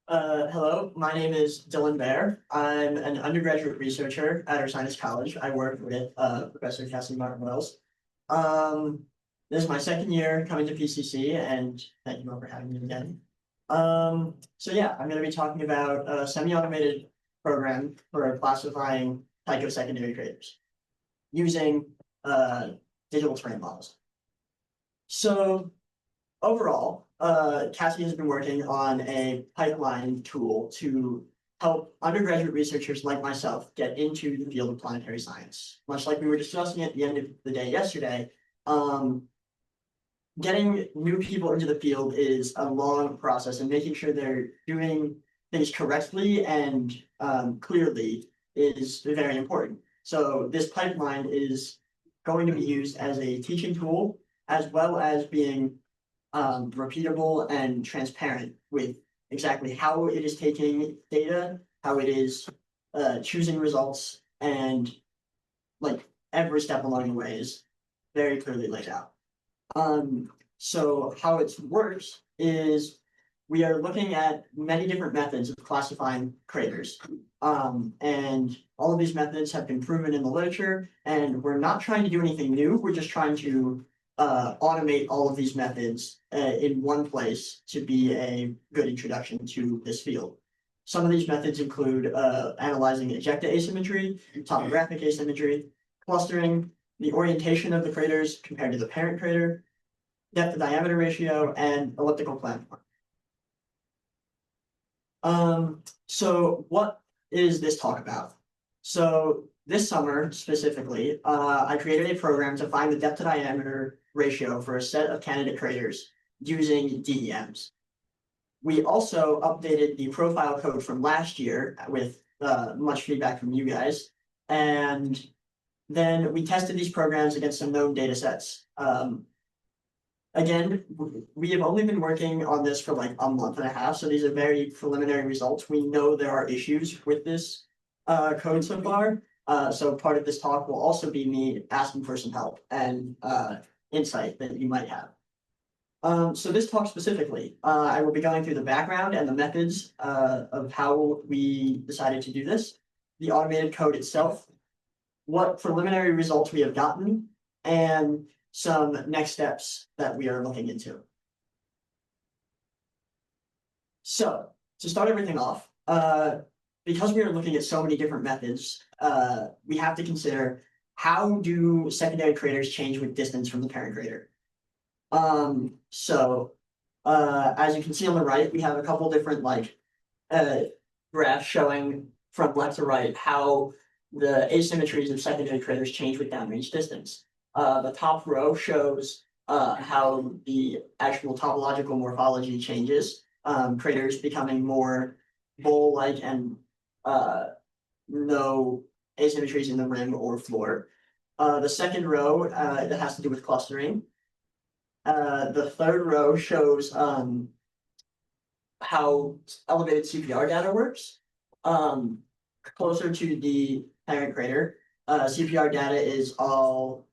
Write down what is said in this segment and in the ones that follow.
Hello, my name is Dylan Baer. I'm an undergraduate researcher at Ursinus College. I work with Professor Cassie Martin Wells. Um, this is my second year coming to PCC, and thank you all for having me again. So yeah, I'm going to be talking about a semi-automated program for classifying secondary graders using digital terrain models. So overall, Cassie has been working on a pipeline tool to help undergraduate researchers like myself get into the field of planetary science. Much like we were discussing at the end of the day yesterday, getting new people into the field is a long process, and making sure they're doing things correctly and clearly is very important. So this pipeline is going to be used as a teaching tool, as well as being repeatable and transparent with exactly how it is taking data, how it is choosing results, and like every step along the way is very clearly laid out. So how it works is we are looking at many different methods of classifying craters. And all of these methods have been proven in the literature, and we're not trying to do anything new. We're just trying to automate all of these methods in one place to be a good introduction to this field. Some of these methods include analyzing ejecta asymmetry, topographic asymmetry, clustering, the orientation of the craters compared to the parent crater, depth to diameter ratio, and elliptical platform. So what is this talk about? So this summer specifically, I created a program to find the depth to diameter ratio for a set of candidate craters using DEMs. We also updated the profile code from last year with much feedback from you guys. And then we tested these programs against some known data sets. Again, we have only been working on this for like a month and a half, so these are very preliminary results. We know there are issues with this code so far. So part of this talk will also be me asking for some help and insight that you might have. So this talk specifically, I will be going through the background and the methods of how we decided to do this, the automated code itself, what preliminary results we have gotten, and some next steps that we are looking into. So to start everything off, because we are looking at so many different methods, we have to consider how do secondary craters change with distance from the parent crater. As you can see on the right, we have a couple different graphs showing from left to right how the asymmetries of secondary craters change with downrange distance. The top row shows how the actual topological morphology changes, craters becoming more bowl-like and no asymmetries in the rim or floor. The second row that has to do with clustering. The third row shows how elevated CPR data works. Closer to the parent crater, CPR data is all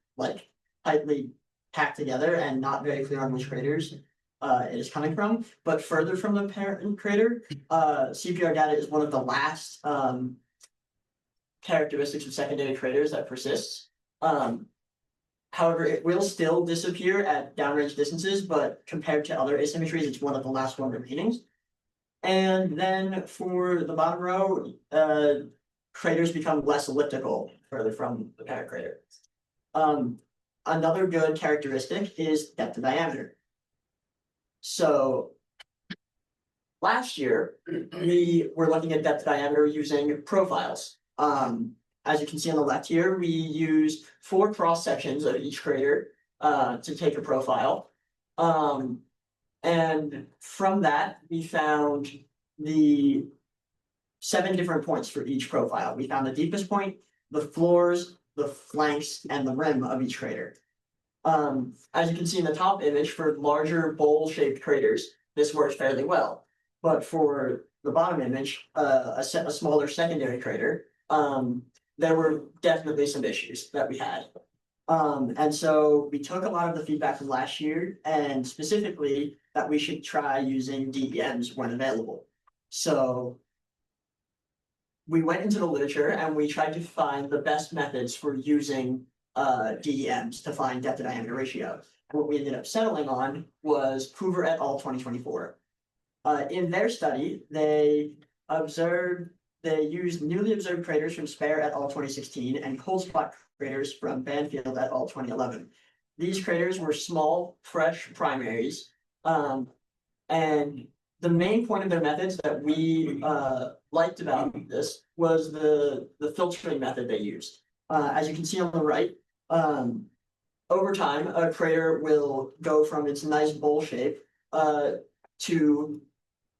tightly packed together and not very clear on which craters it is coming from. But further from the parent crater, CPR data is one of the last characteristics of secondary craters that persists. However, it will still disappear at downrange distances, but compared to other asymmetries, it's one of the last one remaining. And then for the bottom row, craters become less elliptical further from the parent crater. Another good characteristic is depth to diameter. So last year, we were looking at depth to diameter using profiles. As you can see on the left here, we used 4 cross sections of each crater to take a profile. And from that, we found the 7 different points for each profile. We found the deepest point, the floors, the flanks, and the rim of each crater. As you can see in the top image, for larger bowl-shaped craters, this works fairly well. But for the bottom image, a smaller secondary crater, there were definitely some issues that we had. And so we took a lot of the feedback from last year, and specifically that we should try using DEMs when available. So we went into the literature and we tried to find the best methods for using DEMs to find depth to diameter ratio. And what we ended up settling on was Hoover et al. 2024. In their study, they used newly observed craters from Baer et al. 2016 and cold spot craters from Banfield et al. 2011. These craters were small, fresh primaries, and the main point of their methods that we liked about this was the filtering method they used. As you can see on the right, over time, a crater will go from its nice bowl shape to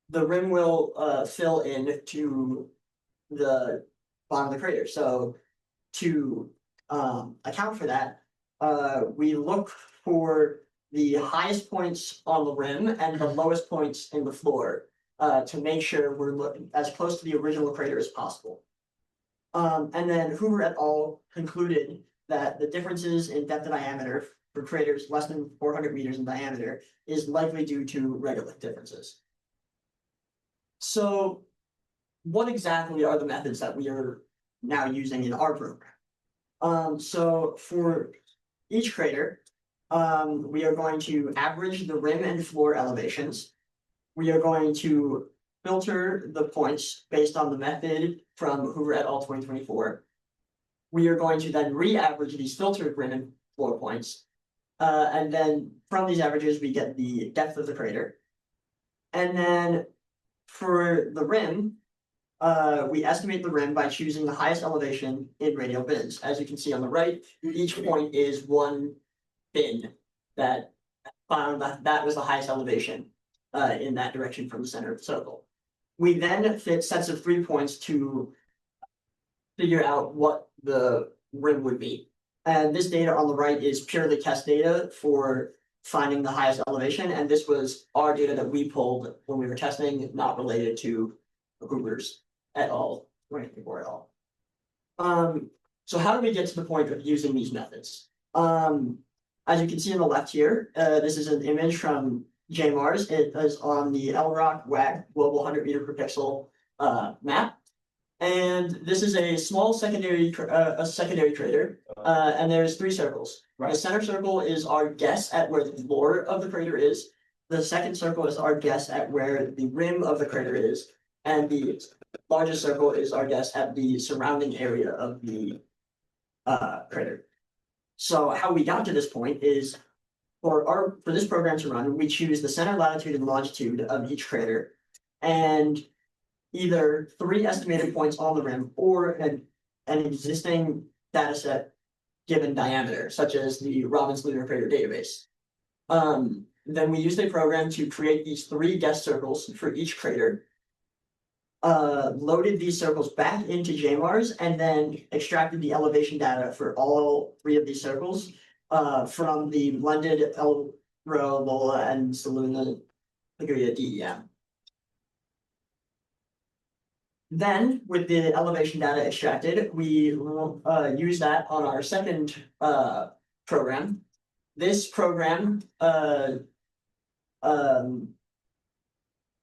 the rim will fill in to the bottom of the crater. So to account for that, we look for the highest points on the rim and the lowest points in the floor to make sure we're looking as close to the original crater as possible. And then Hoover et al. Concluded that the differences in depth and diameter for craters less than 400 meters in diameter is likely due to regolith differences. So what exactly are the methods that we are now using in our program? So for each crater, we are going to average the rim and floor elevations. We are going to filter the points based on the method from Hoover et al. 2024. We are going to then re-average these filtered rim and floor points. And then from these averages, we get the depth of the crater. And then for the rim, we estimate the rim by choosing the highest elevation in radial bins. As you can see on the right, each point is one bin that found that was the highest elevation in that direction from the center of the circle. We then fit sets of 3 points to figure out what the rim would be. And this data on the right is purely test data for finding the highest elevation. And this was our data that we pulled when we were testing, not related to Hoover's et al. 2024 et al. So how do we get to the point of using these methods? As you can see on the left here, this is an image from JMARS. It is on the LROC WAG Global 100 meter per pixel map. And this is a small secondary crater, and there's 3 circles. Right. The center circle is our guess at where the floor of the crater is. The second circle is our guess at where the rim of the crater is. And the largest circle is our guess at the surrounding area of the crater. So how we got to this point is for this program to run, we choose the center latitude and longitude of each crater, and either 3 estimated points on the rim or an existing data set given diameter, such as the Robbins Lunar Crater Database. Then we used a program to create these 3 guess circles for each crater, loaded these circles back into JMARS, and then extracted the elevation data for all 3 of these circles from the blended El Rho, Lola, and Saluna Liguria DEM. Then, with the elevation data extracted, we use that on our second program. This program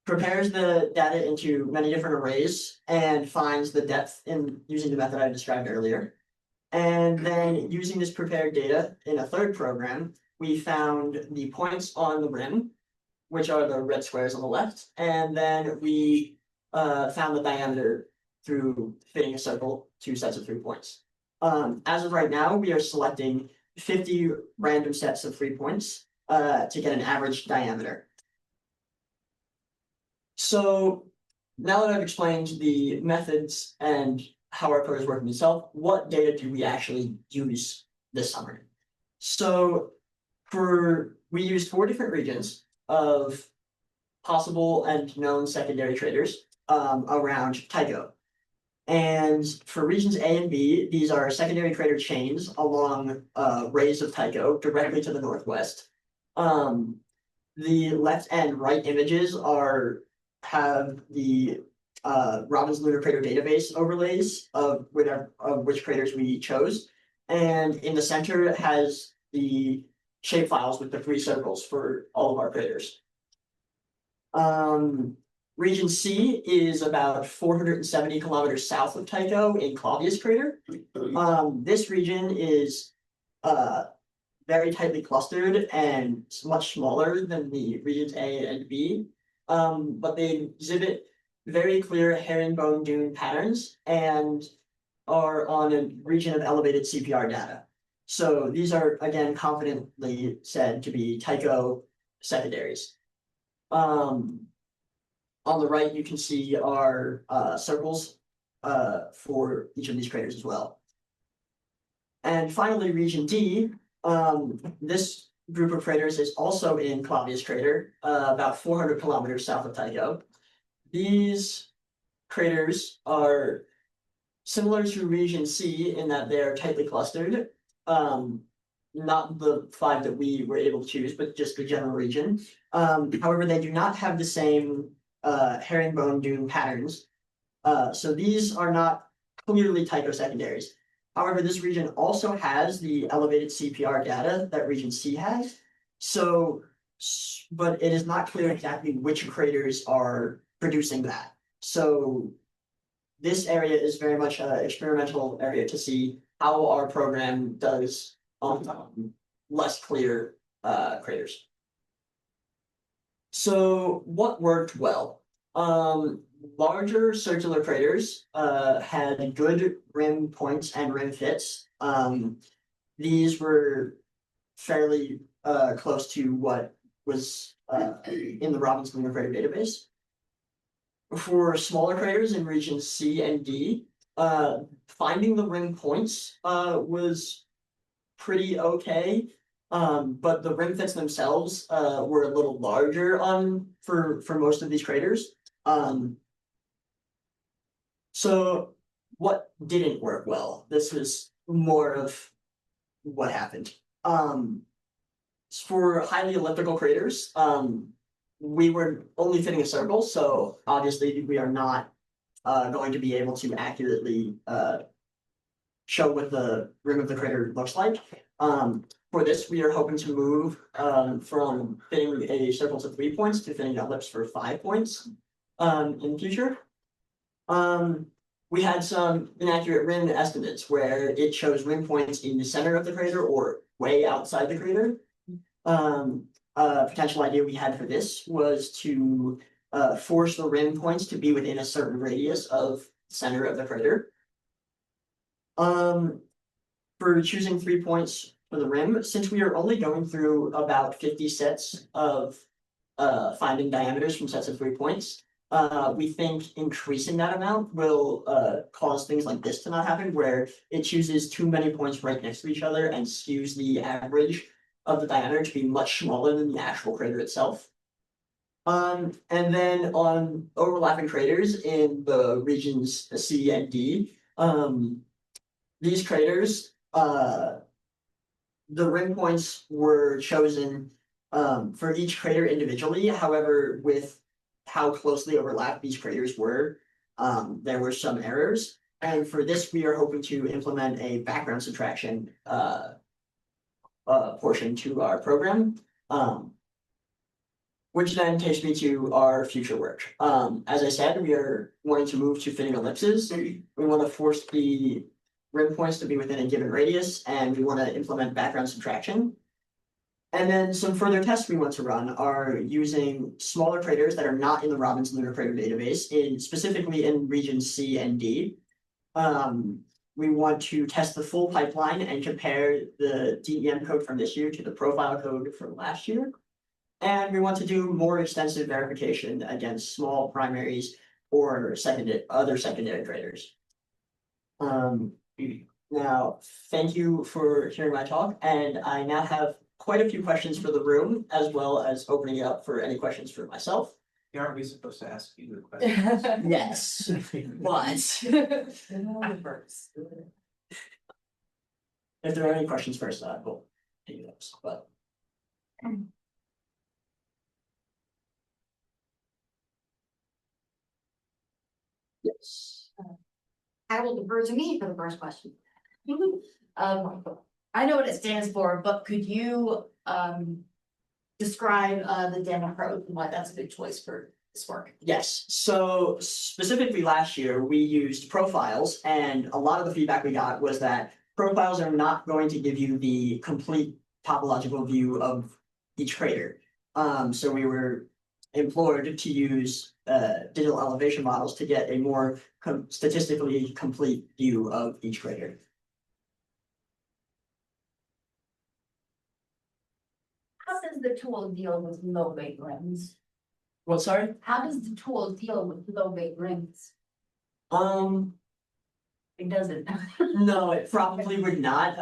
prepares the data into many different arrays and finds the depth in using the method I described earlier. And then using this prepared data in a third program, we found the points on the rim, which are the red squares on the left, and then we found the diameter through fitting a circle 2 sets of 3 points. As of right now, we are selecting 50 random sets of 3 points to get an average diameter. So now that I've explained the methods and how our code is working itself, what data do we actually use this summer? So we used 4 different regions of possible and known secondary craters around Tycho. And for regions A and B, these are secondary crater chains along rays of Tycho directly to the northwest. The left and right images have the Robbins Lunar Crater Database overlays of which craters we chose. And in the center, it has the shapefiles with the 3 circles for all of our craters. Region C is about 470 kilometers south of Tycho in Clavius crater. This region is very tightly clustered and much smaller than the regions A and B. But they exhibit very clear herringbone dune patterns and are on a region of elevated CPR data. So these are, again, confidently said to be Tycho secondaries. On the right, you can see our circles for each of these craters as well. And finally, region D, this group of craters is also in Clavius crater, about 400 kilometers south of Tycho. These craters are similar to region C in that they're tightly clustered. Not the 5 that we were able to choose, but just the general region. However, they do not have the same herringbone dune patterns. So these are not clearly Tycho secondaries. However, this region also has the elevated CPR data that region C has. So, but it is not clear exactly which craters are producing that. So this area is very much an experimental area to see how our program does on less clear craters. So what worked well? Larger circular craters had good rim points and rim fits. These were fairly close to what was in the Robinson Lunar Crater database. For smaller craters in regions C and D, finding the rim points was pretty okay. But the rim fits themselves were a little larger for most of these craters. So what didn't work well? This was more of what happened. For highly elliptical craters, we were only fitting a circle, so obviously we are not going to be able to accurately show what the rim of the crater looks like. For this, we are hoping to move from fitting a circle to 3 points to fitting an ellipse for 5 points in the future. We had some inaccurate rim estimates where it shows rim points in the center of the crater or way outside the crater. A potential idea we had for this was to force the rim points to be within a certain radius of the center of the crater. For choosing 3 points for the rim, since we are only going through about 50 sets of finding diameters from sets of 3 points, we think increasing that amount will cause things like this to not happen, where it chooses too many points right next to each other and skews the average of the diameter to be much smaller than the actual crater itself. And then on overlapping craters in the regions C and D, these craters, the rim points were chosen for each crater individually. However, with how closely overlapped these craters were, there were some errors. And for this, we are hoping to implement a background subtraction portion to our program, which then takes me to our future work. As I said, we are wanting to move to fitting ellipses. We want to force the rim points to be within a given radius, and we want to implement background subtraction. And then some further tests we want to run are using smaller craters that are not in the Robinson Lunar Crater database, specifically in regions C and D. We want to test the full pipeline and compare the DEM code from this year to the profile code from last year. And we want to do more extensive verification against small primaries or other secondary craters. Now, thank you for hearing my talk, and I now have quite a few questions for the room, as well as opening it up for any questions for myself. Aren't we supposed to ask you the questions? Yes, but if there are any questions first, we'll take those. But yes, I will defer to me for the first question. I know what it stands for, but could you describe the DEM approach and why that's a good choice for this work? Yes, so specifically last year, we used profiles, and a lot of the feedback we got was that profiles are not going to give you the complete topological view of each crater. So we were implored to use digital elevation models to get a more statistically complete view of each crater. How does the tool deal with low weight rims? Well, sorry? How does the tool deal with low weight rims? Um, It doesn't. no, it probably would not.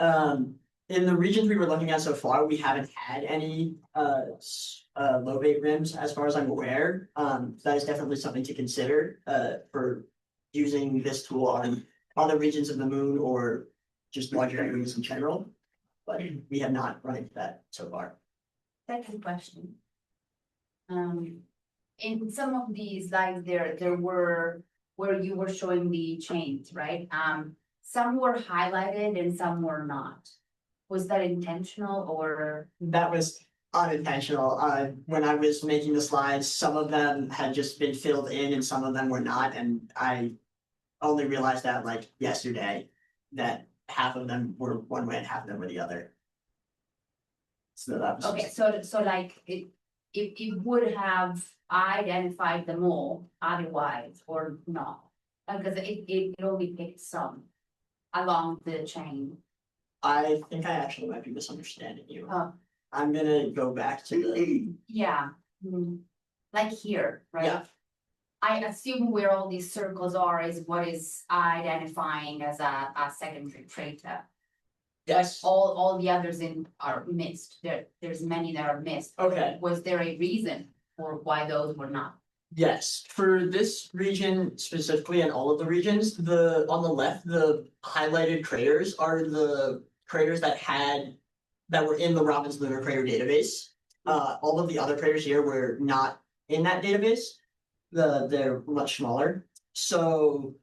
In the regions we were looking at so far, we haven't had any low bait rims as far as I'm aware. That is definitely something to consider for using this tool on other regions of the moon or just larger areas in general. But we have not run into that so far. Second question. In some of these slides there were where you were showing the chains, right? Some were highlighted and some were not. Was that intentional or? That was unintentional. When I was making the slides, some of them had just been filled in and some of them were not, and I only realized that like yesterday, that half of them were one way and half of them were the other. So that was. Okay, so like it would have identified them all otherwise or not? Because it only picked some along the chain. I think I actually might be misunderstanding you. Oh. I'm gonna go back to the, Yeah, like here, right? yeah, I assume where all these circles are is what is identifying as a secondary crater. yes, All the others are missed. There's many that are missed. okay. Was there a reason for why those were not? Yes, for this region specifically and all of the regions, on the left, the highlighted craters are the craters that were in the Robbins Lunar Crater database. All of the other craters here were not in that database. They're much smaller. So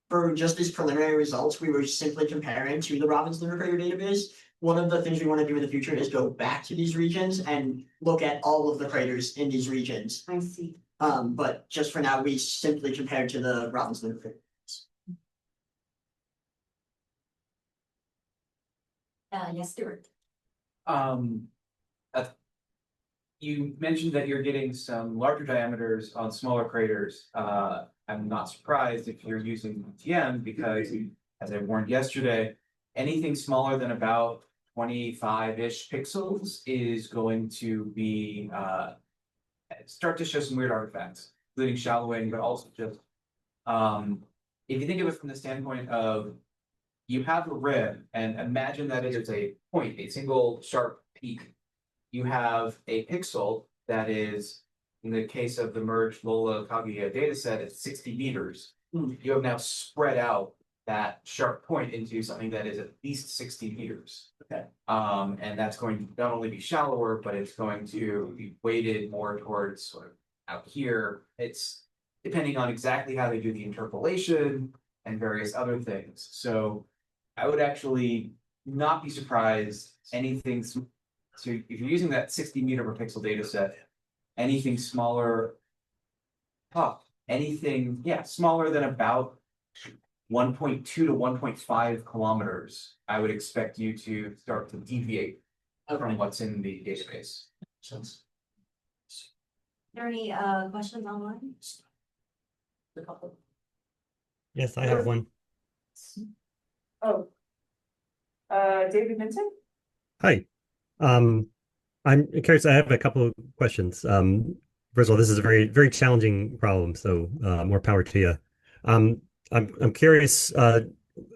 for just these preliminary results, we were simply comparing to the Robbins Lunar Crater database. One of the things we want to do in the future is go back to these regions and look at all of the craters in these regions. I see. But just for now, we simply compared to the Robbins Lunar Crater. Yes, Stuart. You mentioned that you're getting some larger diameters on smaller craters. I'm not surprised if you're using TM because, as I warned yesterday, anything smaller than about 25-ish pixels is going to be start to show some weird artifacts, including shallowing, but also just if you think of it from the standpoint of you have a rim and imagine that it is a point, a single sharp peak. You have a pixel that is, in the case of the merged Lola Kaguya data set, it's 60 meters. You have now spread out that sharp point into something that is at least 60 meters. Okay. And that's going to not only be shallower, but it's going to be weighted more towards sort of out here. It's depending on exactly how they do the interpolation and various other things. So I would actually not be surprised anything. So if you're using that 60 meter per pixel data set, anything smaller, anything, smaller than about 1.2 to 1.5 kilometers, I would expect you to start to deviate from what's in the database. Are there any questions online? A couple. Yes, I have one. Oh. David Minton? Hi. I'm curious, I have a couple of questions. First of all, this is a very, very challenging problem, so more power to you. I'm curious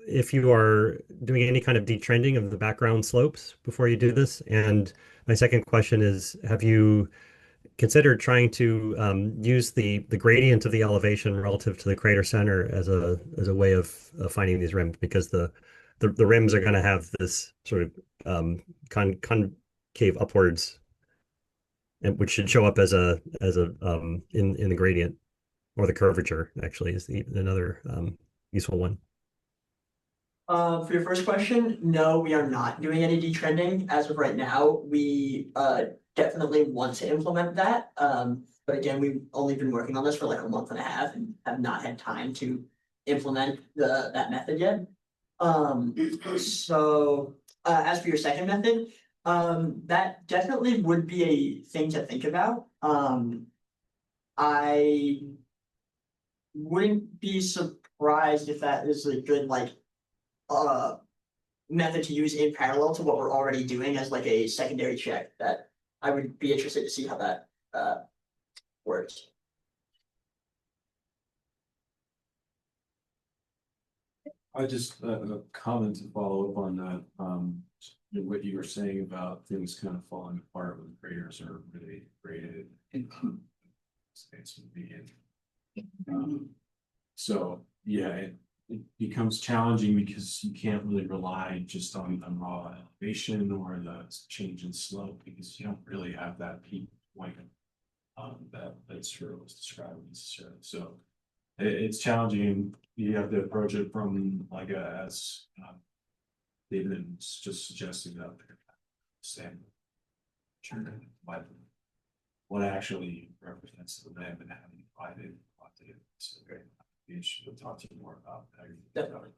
if you are doing any kind of detrending of the background slopes before you do this. And my second question is, have you considered trying to use the gradient of the elevation relative to the crater center as a way of finding these rims? Because the rims are going to have this sort of concave upwards, and which should show up as a in the gradient, or the curvature actually is another useful one. For your first question, no, we are not doing any detrending as of right now. We definitely want to implement that. But again, we've only been working on this for like a month and a half and have not had time to implement that method yet. So, as for your second method, that definitely would be a thing to think about. I wouldn't be surprised if that is a good like method to use in parallel to what we're already doing as like a secondary check. That I would be interested to see how that works. I just, a comment to follow up on that, what you were saying about things kind of falling apart when graders are really graded. Space would be in. So, yeah, it becomes challenging because you can't really rely just on the raw elevation or the change in slope, because you don't really have that peak point. That Cyril was describing necessarily, so it's challenging. You have to approach it from like as David was just suggesting that same what actually represents the limb and having divided it. So be interested to talk to you more about that. Definitely.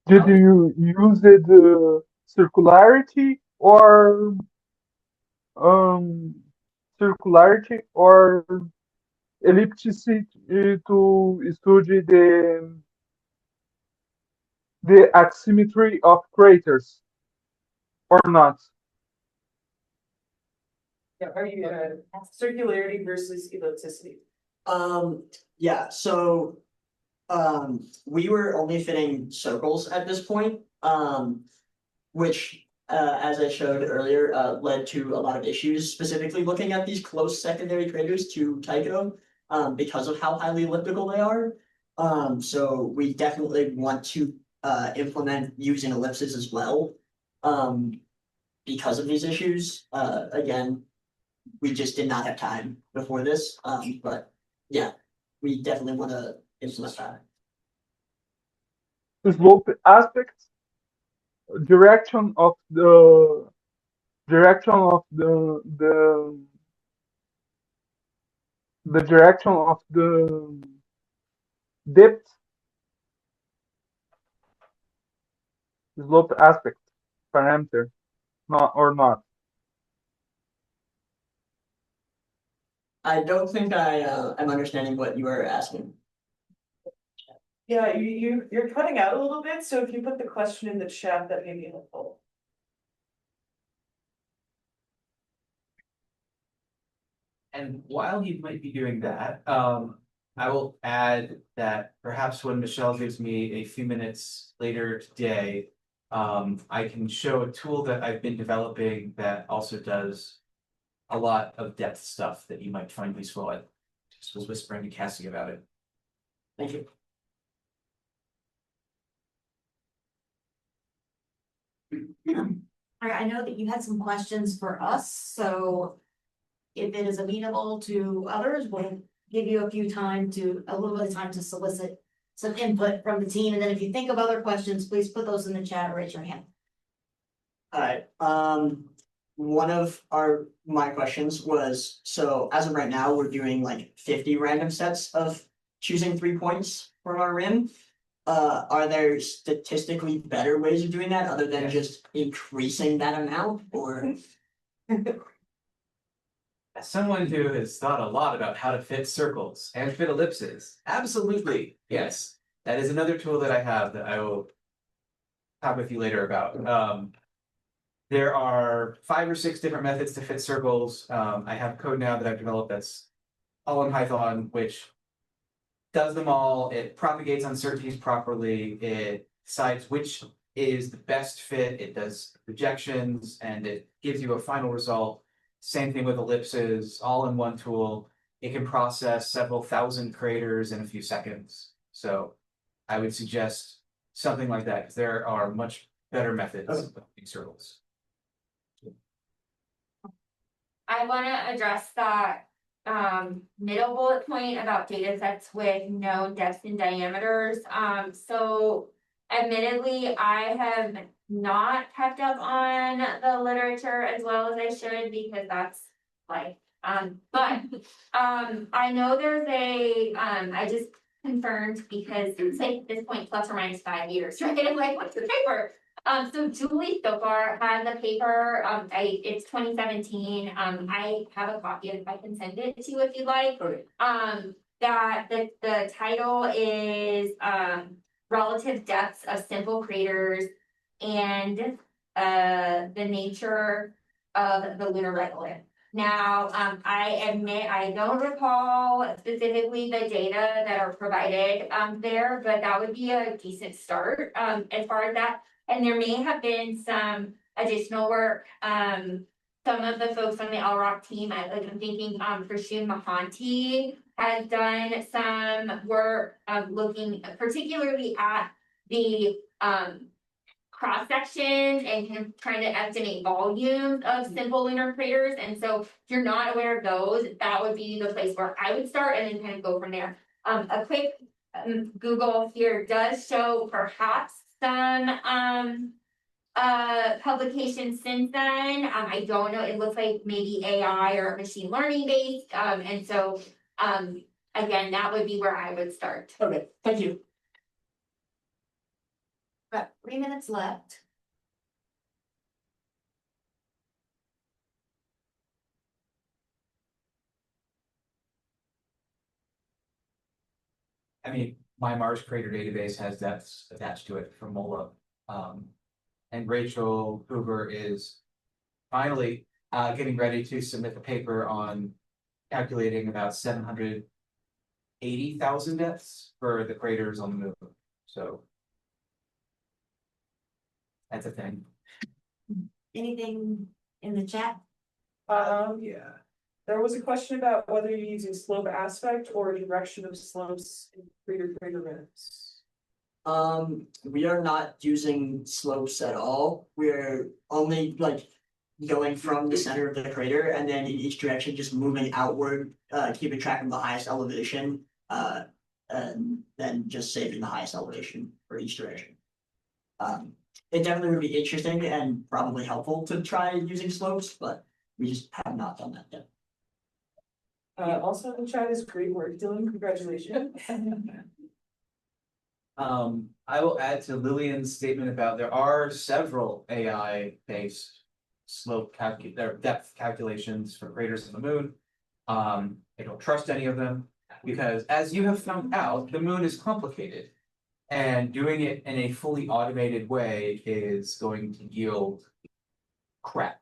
Did you use the circularity or um ellipticity to study the asymmetry of craters or not? Yeah, are you circularity versus ellipticity? Yeah, so we were only fitting circles at this point, which as I showed earlier, led to a lot of issues, specifically looking at these close secondary craters to Tycho, because of how highly elliptical they are. So we definitely want to implement using ellipses as well, because of these issues. Again, we just did not have time before this, but yeah, we definitely want to implement that. Slope aspects, direction of the direction of the direction of the depth, slope aspect parameter, not or not. I don't think I am understanding what you are asking. Yeah, you're cutting out a little bit, so if you put the question in the chat, that may be helpful. And while he might be doing that, I will add that perhaps when Michelle gives me a few minutes later today, I can show a tool that I've been developing that also does a lot of depth stuff that you might find useful. I just was whispering to Cassie about it. Thank you. All right, I know that you had some questions for us, so if it is amenable to others, we'll give you a little bit of time to solicit some input from the team, and then if you think of other questions, please put those in the chat or raise your hand. Alright, one of my questions was, so as of right now, we're doing like 50 random sets of choosing 3 points from our rim. Are there statistically better ways of doing that other than just increasing that amount, or? As someone who has thought a lot about how to fit circles and fit ellipses, absolutely, yes. That is another tool that I have that I will talk with you later about. There are 5 or 6 different methods to fit circles. I have code now that I've developed that's all in Python, which does them all. It propagates uncertainties properly. It decides which is the best fit. It does projections, and it gives you a final result. Same thing with ellipses, all in one tool. It can process several thousand craters in a few seconds. So I would suggest something like that, because there are much better methods of these circles. I want to address that middle bullet point about data sets with known depths and diameters. So admittedly, I have not kept up on the literature as well as I should because that's like, but, I know there's a, I just confirmed because it's like at this point plus or minus 5 years, right? I'm like, what's the paper? So Julie so far had the paper, it's 2017, I have a copy if I can send it to you if you'd like. Okay. That the title is, relative depths of simple craters and the nature of the lunar regolith. Now, I admit I don't recall specifically the data that are provided there, but that would be a decent start as far as that. And there may have been some additional work. Some of the folks on the L Rock team, I'm thinking Prashun Mahanti has done some work looking particularly at the cross sections and kind of trying to estimate volumes of simple lunar craters. And so if you're not aware of those, that would be the place where I would start and then kind of go from there. A quick Google here does show perhaps some publications since then. I don't know, it looks like maybe AI or machine learning based. And so again, that would be where I would start. Okay, thank you. Got 3 minutes left. I mean, my Mars crater database has depths attached to it from MOLA. And Rachel Hoover is finally getting ready to submit the paper on calculating about 780,000 depths for the craters on the moon. So that's a thing. Anything in the chat? Yeah. There was a question about whether you're using slope aspect or direction of slopes in crater rims. We are not using slopes at all. We're only like going from the center of the crater and then in each direction just moving outward, keeping track of the highest elevation, and then just saving the highest elevation for each direction. It definitely would be interesting and probably helpful to try using slopes, but we just have not done that yet. Also in the chat is great work, Dylan, congratulations. I will add to Lillian's statement about there are several AI-based depth calculations for craters on the moon. I don't trust any of them because, as you have found out, the moon is complicated, and doing it in a fully automated way is going to yield crap,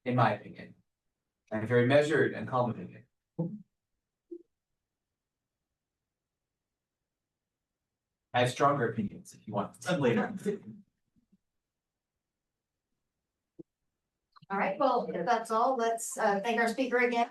in my opinion. And very measured and calm opinion. I have stronger opinions if you want them later. All right, well, if that's all, let's thank our speaker again.